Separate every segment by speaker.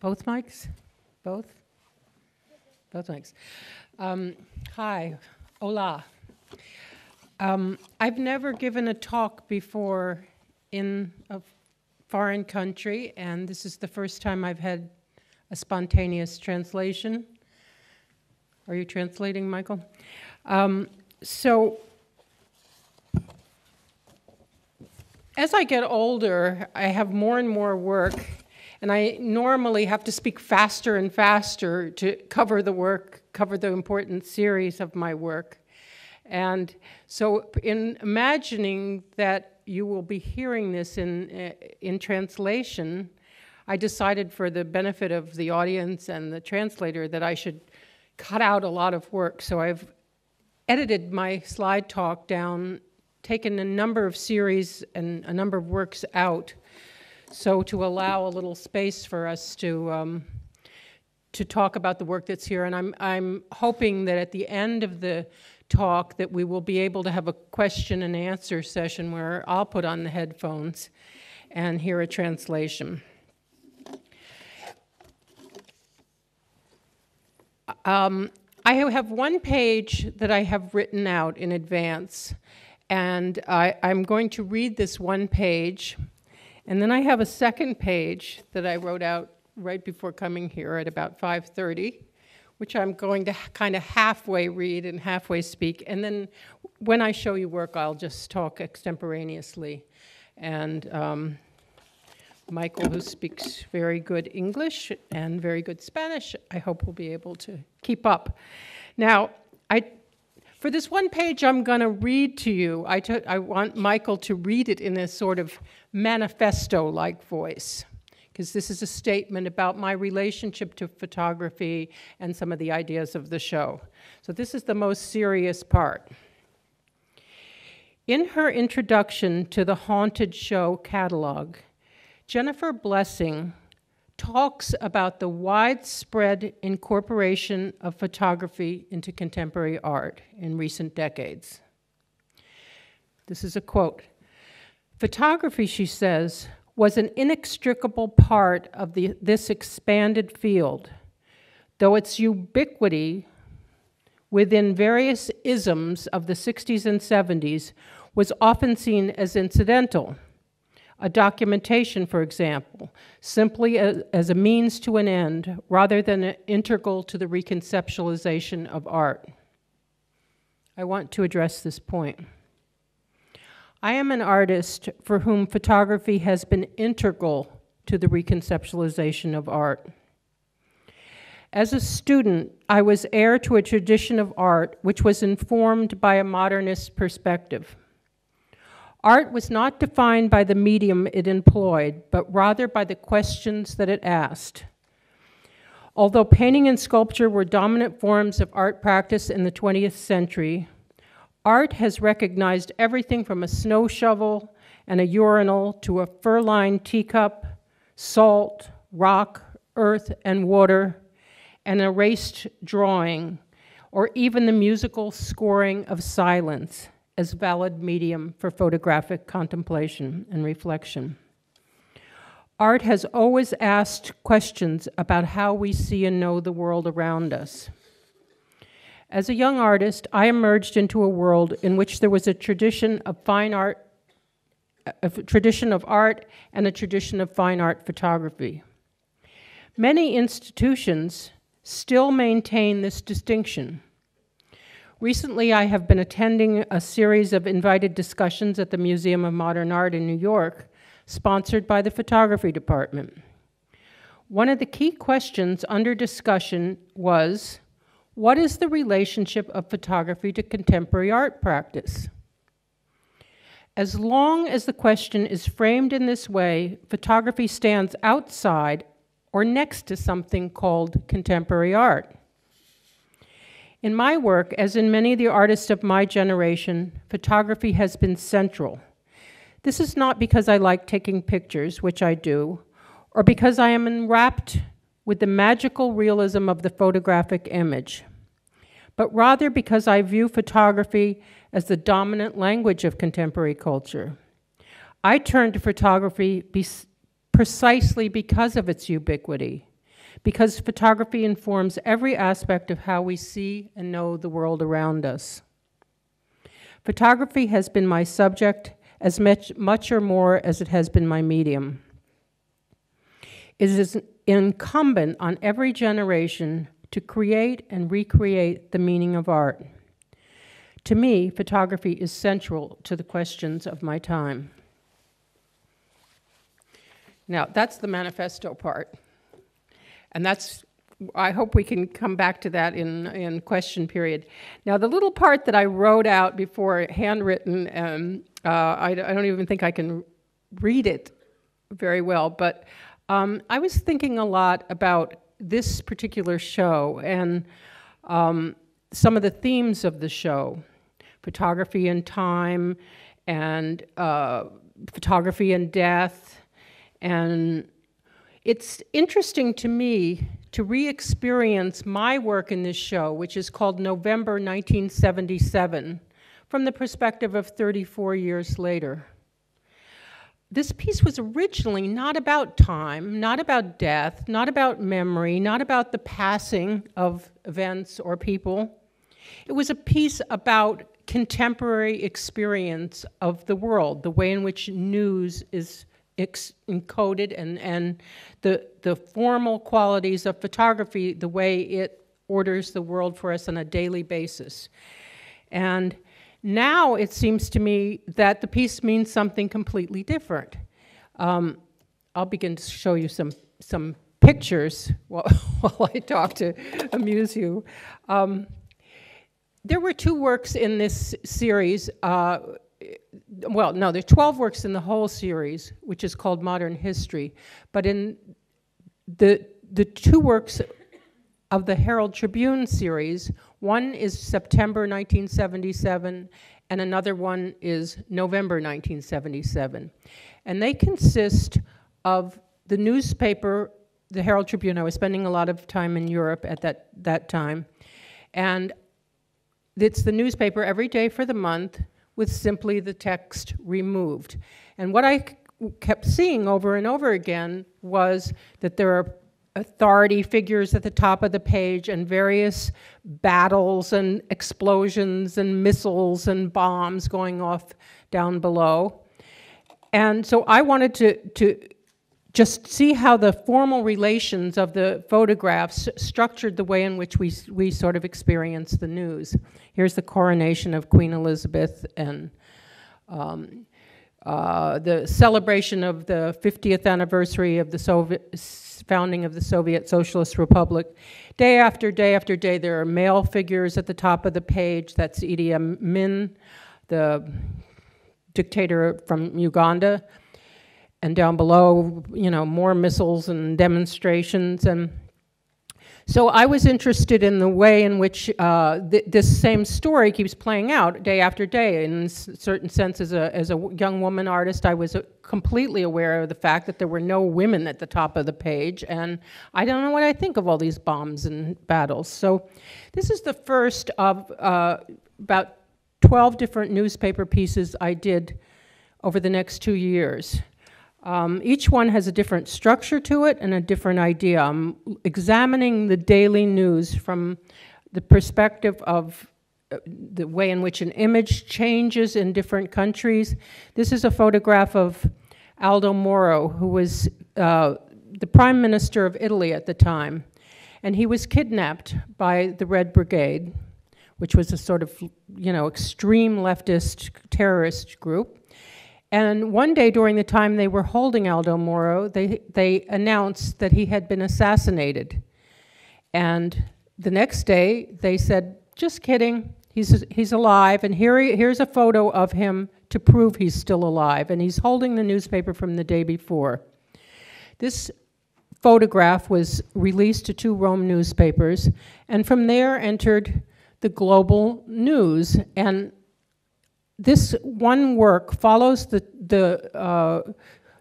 Speaker 1: Both mics? Both? Both mics. Hi, hola. I've never given a talk before in a foreign country, and this is the first time I've had a spontaneous translation. Are you translating, Michael? So, as I get older, I have more and more work, and I normally have to speak faster and faster to cover the important series of my work. And so in imagining that you will be hearing this in translation, I decided for the benefit of the audience and the translator that I should cut out a lot of work. So I've edited my slide talk down, taken a number of series and a number of works out, so to allow a little space for us to talk about the work that's here. And I'm hoping that at the end of the talk that we will be able to have a question and answer session where I'll put on the headphones and hear a translation. I have one page that I have written out in advance, and I'm going to read this one page, and then I have a second page that I wrote out right before coming here at about 5:30, which I'm going to kind of halfway read and halfway speak, and then when I show you work, I'll just talk extemporaneously. And Michael, who speaks very good English and very good Spanish, I hope will be able to keep up. Now, for this one page I'm going to read to you, I want Michael to read it in a sort of manifesto-like voice, because this is a statement about my relationship to photography and some of the ideas of the show. So this is the most serious part. In her introduction to the Haunted Show catalog, Jennifer Blessing talks about the widespread incorporation of photography into contemporary art in recent decades. This is a quote. "Photography," she says, "was an inextricable part of this expanded field, though its ubiquity within various isms of the 60s and 70s was often seen as incidental. A documentation, for example, simply as a means to an end, rather than integral to the reconceptualization of art." I want to address this point. I am an artist for whom photography has been integral to the reconceptualization of art. As a student, I was heir to a tradition of art which was informed by a modernist perspective. Art was not defined by the medium it employed, but rather by the questions that it asked. Although painting and sculpture were dominant forms of art practice in the 20th century, art has recognized everything from a snow shovel and a urinal to a fur-lined teacup, salt, rock, earth, and water, an erased drawing, or even the musical scoring of silence as valid medium for photographic contemplation and reflection. Art has always asked questions about how we see and know the world around us. As a young artist, I emerged into a world in which there was a tradition of fine art, a tradition of art and a tradition of fine art photography. Many institutions still maintain this distinction. Recently, I have been attending a series of invited discussions at the Museum of Modern Art in New York, sponsored by the photography department. One of the key questions under discussion was, what is the relationship of photography to contemporary art practice? As long as the question is framed in this way, photography stands outside or next to something called contemporary art. In my work, as in many of the artists of my generation, photography has been central. This is not because I like taking pictures, which I do, or because I am enwrapped with the magical realism of the photographic image, but rather because I view photography as the dominant language of contemporary culture. I turn to photography precisely because of its ubiquity, because photography informs every aspect of how we see and know the world around us. Photography has been my subject as much or more as it has been my medium. It is incumbent on every generation to create and recreate the meaning of art. To me, photography is central to the questions of my time. Now, that's the manifesto part. And I hope we can come back to that in question period. Now, the little part that I wrote out before, handwritten, I don't even think I can read it very well, but I was thinking a lot about this particular show and some of the themes of the show. Photography and time, and photography and death. And it's interesting to me to re-experience my work in this show, which is called November 1977, from the perspective of 34 years later. This piece was originally not about time, not about death, not about memory, not about the passing of events or people. It was a piece about contemporary experience of the world, the way in which news is encoded, and the formal qualities of photography, the way it orders the world for us on a daily basis. And now it seems to me that the piece means something completely different. I'll begin to show you some pictures while I talk to amuse you. There were 2 works in this series. Well, no, there are 12 works in the whole series, which is called Modern History. But in the 2 works of the Herald Tribune series, one is September 1977, and another one is November 1977. And they consist of the newspaper, the Herald Tribune. I was spending a lot of time in Europe at that time. And it's the newspaper every day for the month with simply the text removed. And what I kept seeing over and over again was that there are authority figures at the top of the page and various battles and explosions and missiles and bombs going off down below. And so I wanted to just see how the formal relations of the photographs structured the way in which we sort of experience the news. Here's the coronation of Queen Elizabeth and the celebration of the 50th anniversary of the founding of the Soviet Socialist Republic. Day after day after day, there are male figures at the top of the page. That's Idi Amin, the dictator from Uganda. And down below, more missiles and demonstrations. And so I was interested in the way in which this same story keeps playing out day after day. In a certain sense, as a young woman artist, I was completely aware of the fact that there were no women at the top of the page. And I don't know what I think of all these bombs and battles. So this is the first of about 12 different newspaper pieces I did over the next 2 years. Each one has a different structure to it and a different idea. I'm examining the daily news from the perspective of the way in which an image changes in different countries. This is a photograph of Aldo Moro, who was the Prime Minister of Italy at the time. And he was kidnapped by the Red Brigade, which was a sort of, extreme leftist terrorist group. And one day during the time they were holding Aldo Moro, they announced that he had been assassinated. And the next day they said, just kidding, he's alive, and here's a photo of him to prove he's still alive. And he's holding the newspaper from the day before. This photograph was released to 2 Rome newspapers, and from there entered the global news. And this one work follows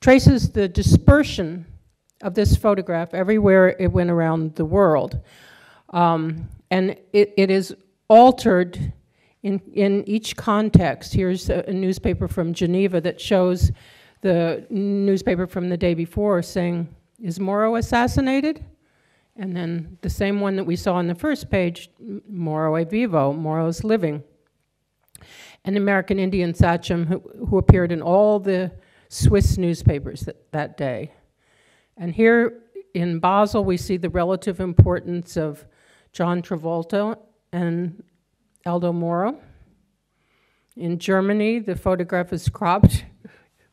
Speaker 1: traces the dispersion of this photograph everywhere it went around the world. And it is altered in each context. Here's a newspaper from Geneva that shows the newspaper from the day before saying, is Moro assassinated? And then the same one that we saw on the first page, Moro e Vivo, Moro's Living. An American Indian sachem who appeared in all the Swiss newspapers that day. And here in Basel, we see the relative importance of John Travolta and Aldo Moro. In Germany, the photograph is cropped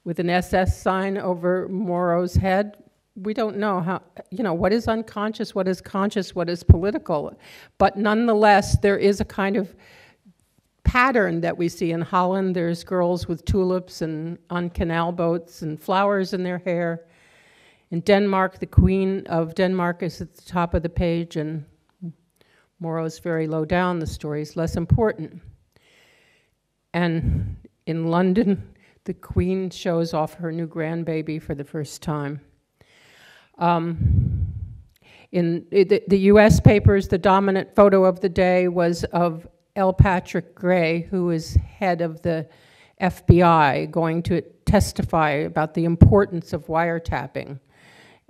Speaker 1: with an SS sign over Moro's head. We don't know how, what is unconscious, what is conscious, what is political. But nonetheless, there is a kind of pattern that we see in Holland. There's girls with tulips and on canal boats and flowers in their hair. In Denmark, the Queen of Denmark is at the top of the page, and Moro's very low down. The story is less important. And in London, the Queen shows off her new grandbaby for the first time. In the US papers, the dominant photo of the day was of L. Patrick Gray, who is head of the FBI, going to testify about the importance of wiretapping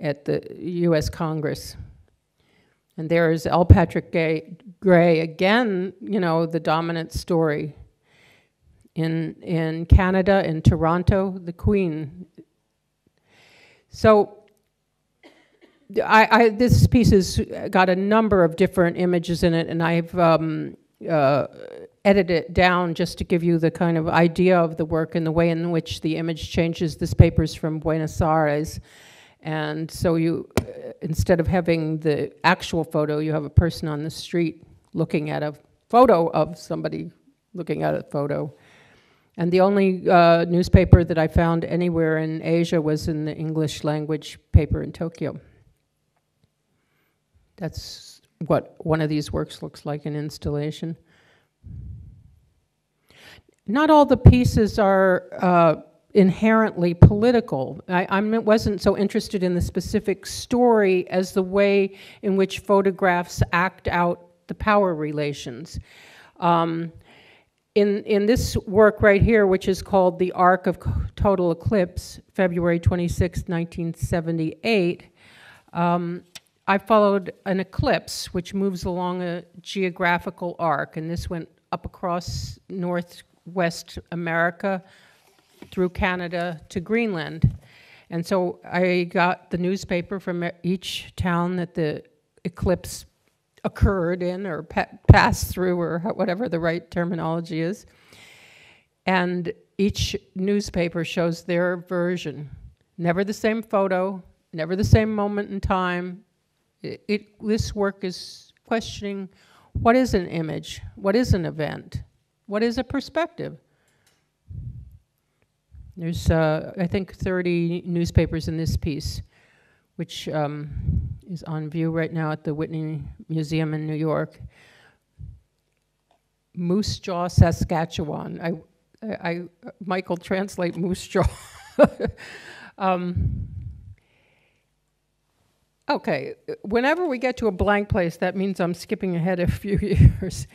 Speaker 1: at the US Congress. And there is L. Patrick Gray, again, the dominant story. In Canada, in Toronto, the Queen. So this piece has got a number of different images in it, and I've edited it down just to give you the kind of idea of the work and the way in which the image changes. This paper's from Buenos Aires, and so you, instead of having the actual photo, you have a person on the street looking at a photo of somebody looking at a photo. And the only newspaper that I found anywhere in Asia was in the English language paper in Tokyo. That's what one of these works looks like in installation. Not all the pieces are inherently political. I wasn't so interested in the specific story as the way in which photographs act out the power relations. In this work right here, which is called The Arc of Total Eclipse, February 26, 1978, I followed an eclipse which moves along a geographical arc, and this went up across Northwest America through Canada to Greenland. And so I got the newspaper from each town that the eclipse occurred in or passed through, or whatever the right terminology is. And each newspaper shows their version. Never the same photo, never the same moment in time. This work is questioning what is an image, what is an event, what is a perspective. There's, I think, 30 newspapers in this piece, which is on view right now at the Whitney Museum in New York. Moose Jaw, Saskatchewan. Michael, translate Moose Jaw. Okay, whenever we get to a blank place, that means I'm skipping ahead a few years.